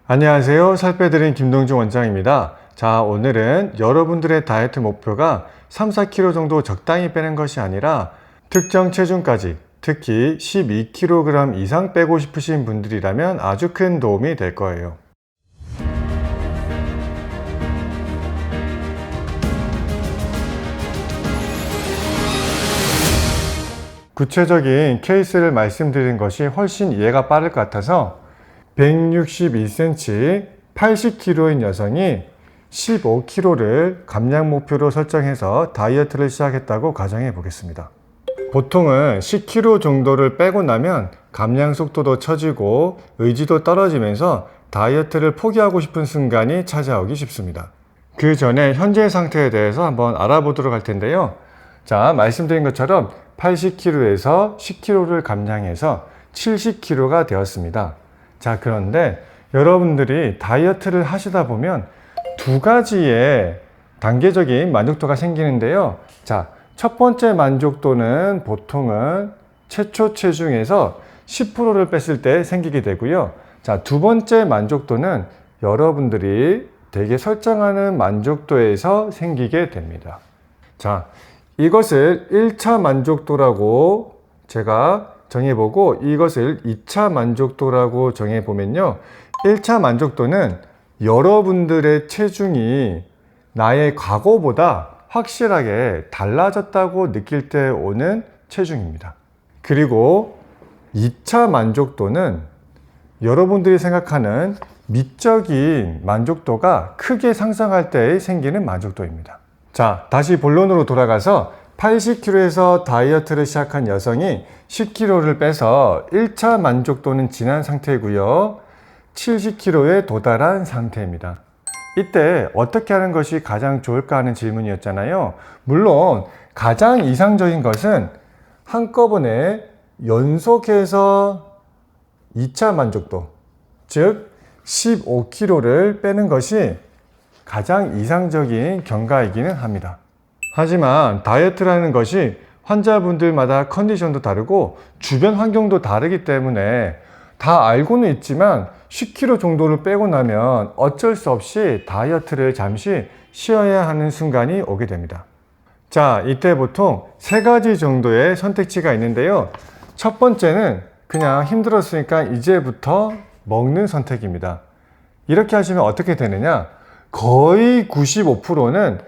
안녕하세요. 살 빼드린 김동준 원장입니다. 자, 오늘은 여러분들의 다이어트 목표가 3-4kg 정도 적당히 빼는 것이 아니라 특정 체중까지, 특히 12kg 이상 빼고 싶으신 분들이라면 아주 큰 도움이 될 거예요. 구체적인 케이스를 말씀드리는 것이 훨씬 이해가 빠를 것 같아서 162cm, 80kg인 여성이 15kg를 감량 목표로 설정해서 다이어트를 시작했다고 가정해 보겠습니다. 보통은 10kg 정도를 빼고 나면 감량 속도도 처지고 의지도 떨어지면서 다이어트를 포기하고 싶은 순간이 찾아오기 쉽습니다. 그 전에 현재 상태에 대해서 한번 알아보도록 할 텐데요. 자, 말씀드린 것처럼 80kg에서 10kg를 감량해서 70kg가 되었습니다. 자, 그런데 여러분들이 다이어트를 하시다 보면 두 가지의 단계적인 만족도가 생기는데요. 자, 첫 번째 만족도는 보통은 최초 체중에서 10%를 뺐을 때 생기게 되고요. 자, 두 번째 만족도는 여러분들이 대개 설정하는 만족도에서 생기게 됩니다. 자, 이것을 1차 만족도라고 제가 정해보고 이것을 2차 만족도라고 정해보면요. 1차 만족도는 여러분들의 체중이 나의 과거보다 확실하게 달라졌다고 느낄 때 오는 체중입니다. 그리고 2차 만족도는 여러분들이 생각하는 미적인 만족도가 크게 상승할 때 생기는 만족도입니다. 자, 다시 본론으로 돌아가서 80kg에서 다이어트를 시작한 여성이 10kg를 빼서 1차 만족도는 지난 상태고요. 70kg에 도달한 상태입니다. 이때 어떻게 하는 것이 가장 좋을까 하는 질문이었잖아요. 물론 가장 이상적인 것은 한꺼번에 연속해서 2차 만족도, 즉 15kg를 빼는 것이 가장 이상적인 경과이기는 합니다. 하지만 다이어트라는 것이 환자분들마다 컨디션도 다르고 주변 환경도 다르기 때문에 다 알고는 있지만 10kg 정도를 빼고 나면 어쩔 수 없이 다이어트를 잠시 쉬어야 하는 순간이 오게 됩니다. 자, 이때 보통 세 가지 정도의 선택지가 있는데요. 첫 번째는 그냥 힘들었으니까 이제부터 먹는 선택입니다. 이렇게 하시면 어떻게 되느냐? 거의 95%는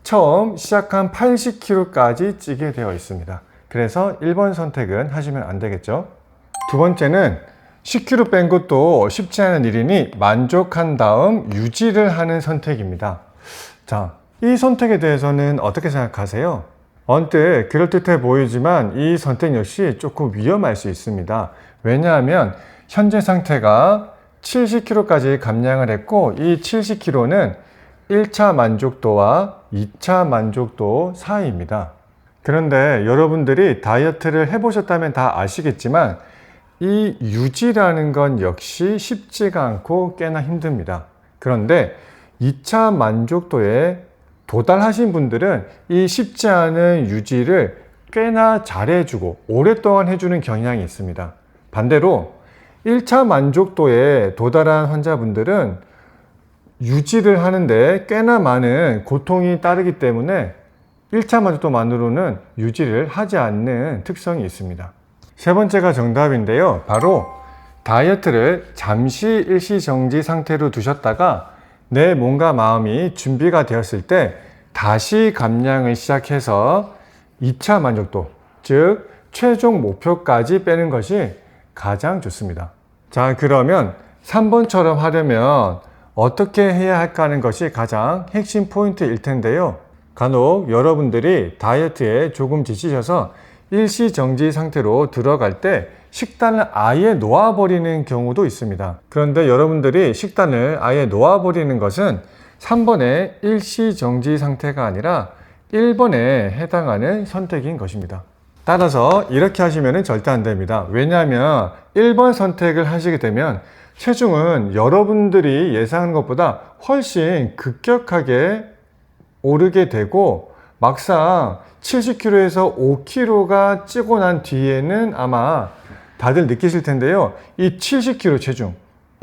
처음 시작한 80kg까지 찌게 되어 있습니다. 그래서 1번 선택은 하시면 안 되겠죠. 두 번째는 10kg 뺀 것도 쉽지 않은 일이니 만족한 다음 유지를 하는 선택입니다. 자, 이 선택에 대해서는 어떻게 생각하세요? 언뜻 그럴듯해 보이지만 이 선택 역시 조금 위험할 수 있습니다. 왜냐하면 현재 상태가 70kg까지 감량을 했고 이 70kg는 1차 만족도와 2차 만족도 사이입니다. 그런데 여러분들이 다이어트를 해보셨다면 다 아시겠지만 이 유지라는 건 역시 쉽지가 않고 꽤나 힘듭니다. 그런데 2차 만족도에 도달하신 분들은 이 쉽지 않은 유지를 꽤나 잘해주고 오랫동안 해주는 경향이 있습니다. 반대로 1차 만족도에 도달한 환자분들은 유지를 하는데 꽤나 많은 고통이 따르기 때문에 1차 만족도만으로는 유지를 하지 않는 특성이 있습니다. 세 번째가 정답인데요. 바로 다이어트를 잠시 일시정지 상태로 두셨다가 내 몸과 마음이 준비가 되었을 때 다시 감량을 시작해서 2차 만족도, 즉 최종 목표까지 빼는 것이 가장 좋습니다. 자, 그러면 3번처럼 하려면 어떻게 해야 할까 하는 것이 가장 핵심 포인트일 텐데요. 간혹 여러분들이 다이어트에 조금 지치셔서 일시정지 상태로 들어갈 때 식단을 아예 놓아버리는 경우도 있습니다. 그런데 여러분들이 식단을 아예 놓아버리는 것은 3번의 일시정지 상태가 아니라 1번에 해당하는 선택인 것입니다. 따라서 이렇게 하시면 절대 안 됩니다. 왜냐하면 1번 선택을 하시게 되면 체중은 여러분들이 예상하는 것보다 훨씬 급격하게 오르게 되고 막상 70kg에서 5kg가 찌고 난 뒤에는 아마 다들 느끼실 텐데요. 이 70kg 체중,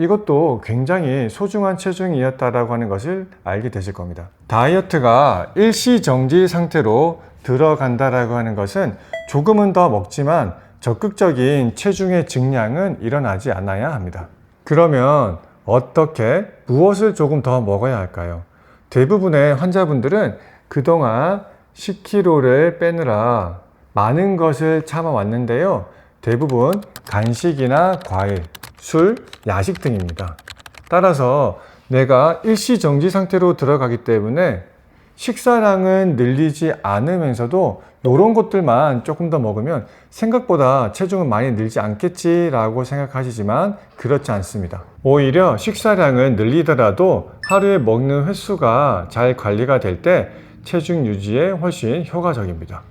이것도 굉장히 소중한 체중이었다라고 하는 것을 알게 되실 겁니다. 다이어트가 일시정지 상태로 들어간다라고 하는 것은 조금은 더 먹지만 적극적인 체중의 증량은 일어나지 않아야 합니다. 그러면 어떻게, 무엇을 조금 더 먹어야 할까요? 대부분의 환자분들은 그동안 10kg를 빼느라 많은 것을 참아왔는데요. 대부분 간식이나 과일, 술, 야식 등입니다. 따라서 내가 일시정지 상태로 들어가기 때문에 식사량은 늘리지 않으면서도 이런 것들만 조금 더 먹으면 생각보다 체중은 많이 늘지 않겠지라고 생각하시지만 그렇지 않습니다. 오히려 식사량은 늘리더라도 하루에 먹는 횟수가 잘 관리가 될 때 체중 유지에 훨씬 효과적입니다.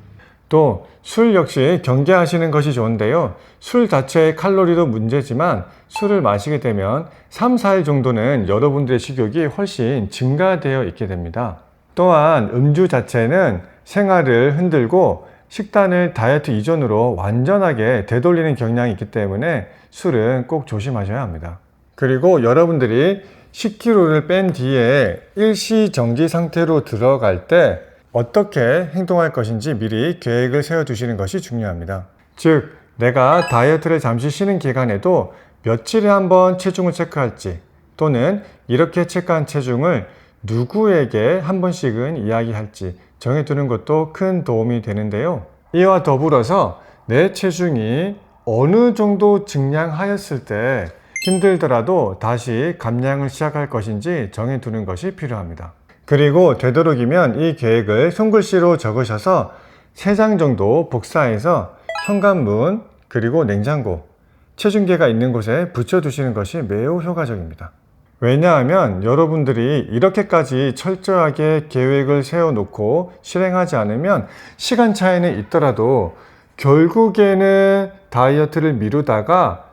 또 술 역시 경계하시는 것이 좋은데요. 술 자체의 칼로리도 문제지만 술을 마시게 되면 3, 4일 정도는 여러분들의 식욕이 훨씬 증가되어 있게 됩니다. 또한 음주 자체는 생활을 흔들고 식단을 다이어트 이전으로 완전하게 되돌리는 경향이 있기 때문에 술은 꼭 조심하셔야 합니다. 그리고 여러분들이 10kg를 뺀 뒤에 일시정지 상태로 들어갈 때 어떻게 행동할 것인지 미리 계획을 세워두시는 것이 중요합니다. 즉, 내가 다이어트를 잠시 쉬는 기간에도 며칠에 한번 체중을 체크할지, 또는 이렇게 체크한 체중을 누구에게 한 번씩은 이야기할지 정해두는 것도 큰 도움이 되는데요. 이와 더불어서 내 체중이 어느 정도 증량하였을 때 힘들더라도 다시 감량을 시작할 것인지 정해두는 것이 필요합니다. 그리고 되도록이면 이 계획을 손글씨로 적으셔서 3장 정도 복사해서 현관문 그리고 냉장고, 체중계가 있는 곳에 붙여두시는 것이 매우 효과적입니다. 왜냐하면 여러분들이 이렇게까지 철저하게 계획을 세워놓고 실행하지 않으면 시간 차이는 있더라도 결국에는 다이어트를 미루다가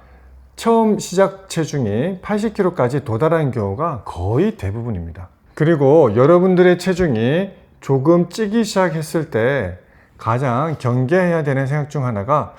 처음 시작 체중이 80kg까지 도달하는 경우가 거의 대부분입니다. 그리고 여러분들의 체중이 조금 찌기 시작했을 때 가장 경계해야 되는 생각 중 하나가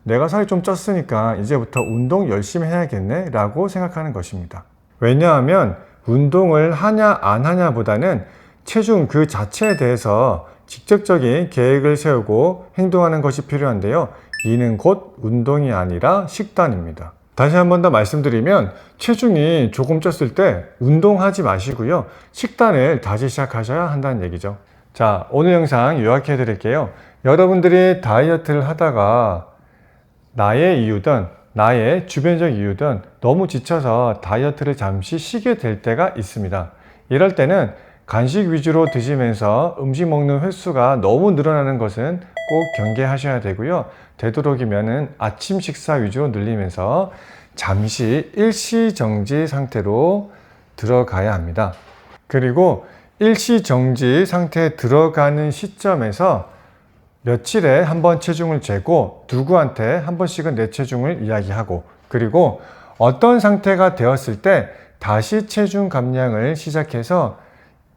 내가 살이 좀 쪘으니까 이제부터 운동 열심히 해야겠네 라고 생각하는 것입니다. 왜냐하면 운동을 하냐 안 하냐 보다는 체중 그 자체에 대해서 직접적인 계획을 세우고 행동하는 것이 필요한데요. 이는 곧 운동이 아니라 식단입니다. 다시 한 번 더 말씀드리면 체중이 조금 쪘을 때 운동하지 마시고요. 식단을 다시 시작하셔야 한다는 얘기죠. 자, 오늘 영상 요약해 드릴게요. 여러분들이 다이어트를 하다가 나의 이유든 나의 주변적 이유든 너무 지쳐서 다이어트를 잠시 쉬게 될 때가 있습니다. 이럴 때는 간식 위주로 드시면서 음식 먹는 횟수가 너무 늘어나는 것은 꼭 경계하셔야 되고요. 되도록이면 아침 식사 위주로 늘리면서 잠시 일시정지 상태로 들어가야 합니다. 그리고 일시정지 상태에 들어가는 시점에서 며칠에 한 번 체중을 재고 누구한테 한 번씩은 내 체중을 이야기하고, 그리고 어떤 상태가 되었을 때 다시 체중 감량을 시작해서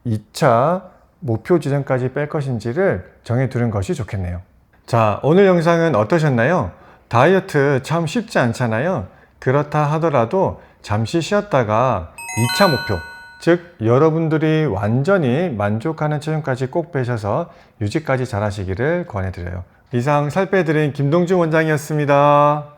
2차 목표 지점까지 뺄 것인지를 정해두는 것이 좋겠네요. 자, 오늘 영상은 어떠셨나요? 다이어트 참 쉽지 않잖아요. 그렇다 하더라도 잠시 쉬었다가 2차 목표, 즉 여러분들이 완전히 만족하는 체중까지 꼭 빼셔서 유지까지 잘 하시기를 권해드려요. 이상 살 빼드린 김동준 원장이었습니다.